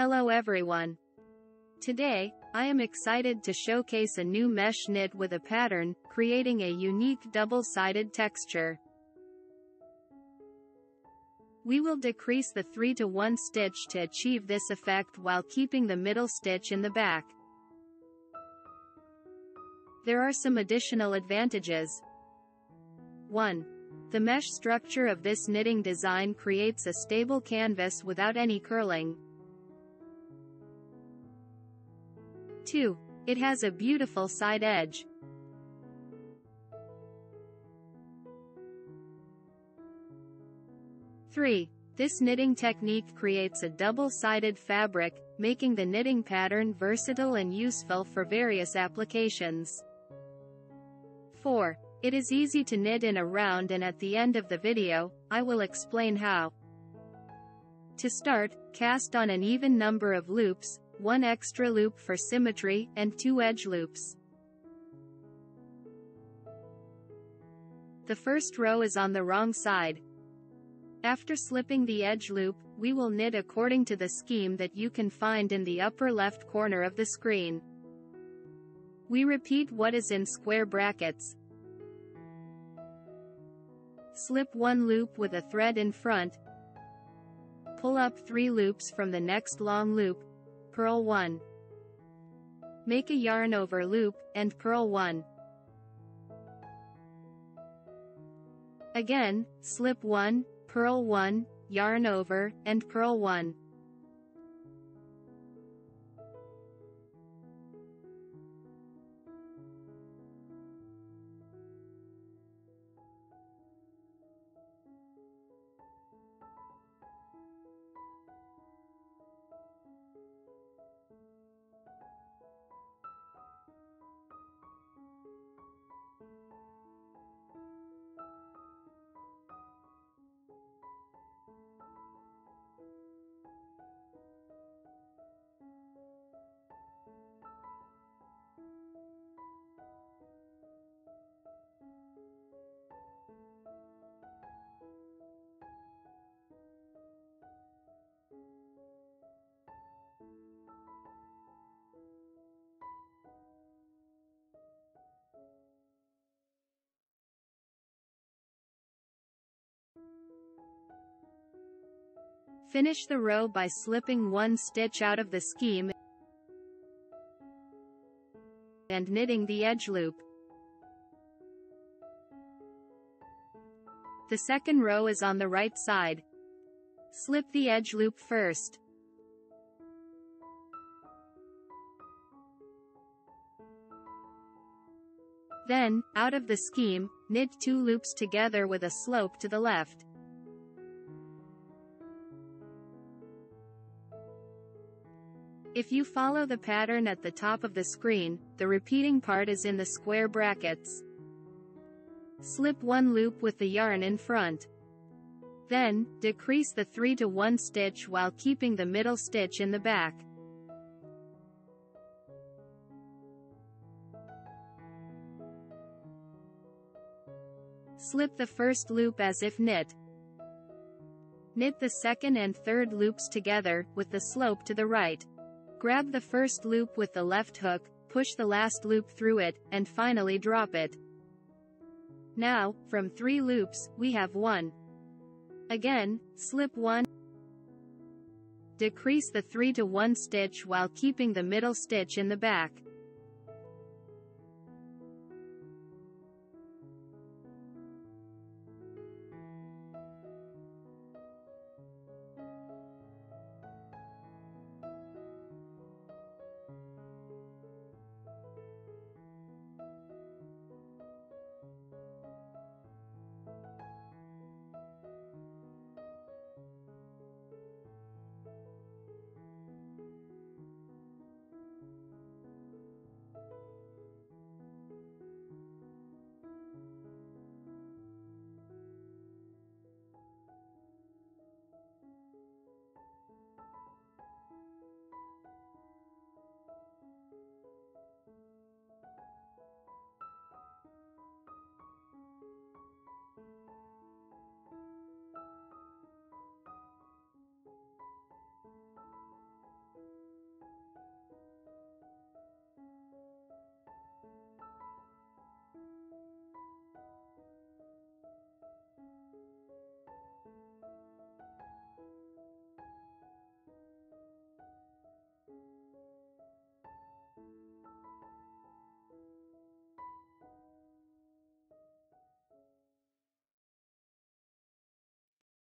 Hello everyone. Today, I am excited to showcase a new mesh knit with a pattern, creating a unique double-sided texture. We will decrease the 3-to-1 stitch to achieve this effect while keeping the middle stitch in the back. There are some additional advantages. 1. The mesh structure of this knitting design creates a stable canvas without any curling. 2. It has a beautiful side edge. 3. This knitting technique creates a double-sided fabric, making the knitting pattern versatile and useful for various applications. 4. It is easy to knit in a round, and at the end of the video, I will explain how. To start, cast on an even number of loops, 1 extra loop for symmetry, and 2 edge loops. The first row is on the wrong side. After slipping the edge loop, we will knit according to the scheme that you can find in the upper left corner of the screen. We repeat what is in square brackets. Slip 1 loop with a thread in front. Pull up 3 loops from the next long loop. Purl 1. Make a yarn over loop, and purl 1. Again, slip 1, purl 1, yarn over, and purl 1. Finish the row by slipping 1 stitch out of the scheme and knitting the edge loop. The second row is on the right side. Slip the edge loop first. Then, out of the scheme, knit 2 loops together with a slope to the left. If you follow the pattern at the top of the screen, the repeating part is in the square brackets. Slip 1 loop with the yarn in front. Then, decrease the 3-to-1 stitch while keeping the middle stitch in the back. Slip the first loop as if knit. Knit the second and third loops together, with the slope to the right. Grab the first loop with the left hook, push the last loop through it, and finally drop it. Now, from 3 loops, we have 1. Again, slip 1. Decrease the 3-to-1 stitch while keeping the middle stitch in the back.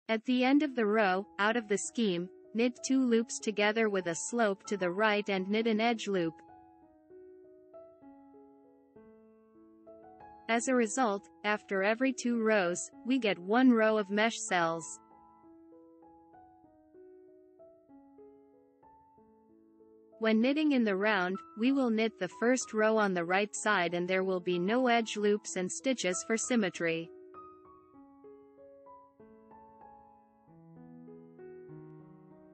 At the end of the row, out of the scheme, knit 2 loops together with a slope to the right and knit an edge loop. As a result, after every 2 rows, we get 1 row of mesh cells. When knitting in the round, we will knit the first row on the right side and there will be no edge loops and stitches for symmetry.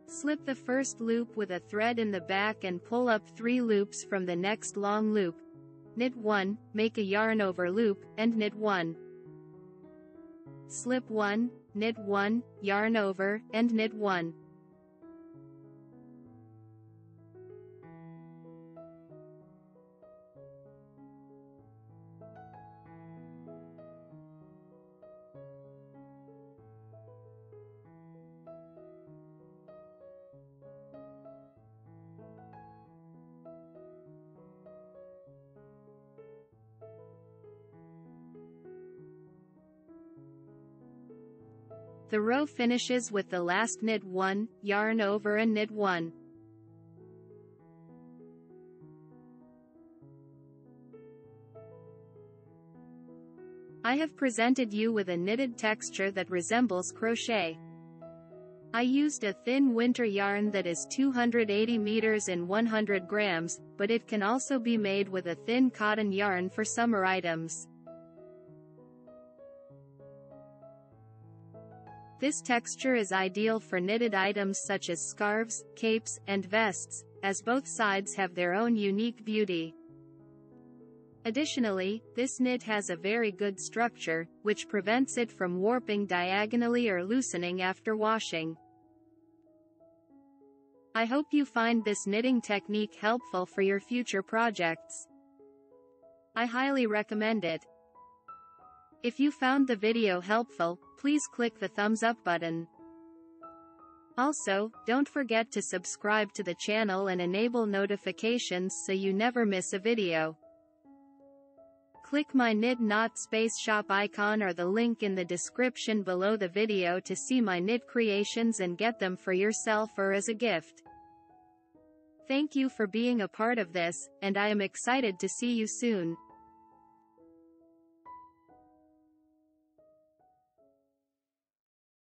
Slip the first loop with a thread in the back and pull up 3 loops from the next long loop. Knit 1, make a yarn over loop, and knit 1. Slip 1, knit 1, yarn over, and knit 1. The row finishes with the last knit 1, yarn over and knit 1. I have presented you with a knitted texture that resembles crochet. I used a thin winter yarn that is 280 meters in 100 grams, but it can also be made with a thin cotton yarn for summer items. This texture is ideal for knitted items such as scarves, capes, and vests, as both sides have their own unique beauty. Additionally, this knit has a very good structure, which prevents it from warping diagonally or loosening after washing. I hope you find this knitting technique helpful for your future projects. I highly recommend it. If you found the video helpful, please click the thumbs up button. Also, don't forget to subscribe to the channel and enable notifications so you never miss a video. Click my Knit Knot Space Shop icon or the link in the description below the video to see my knit creations and get them for yourself or as a gift. Thank you for being a part of this, and I am excited to see you soon.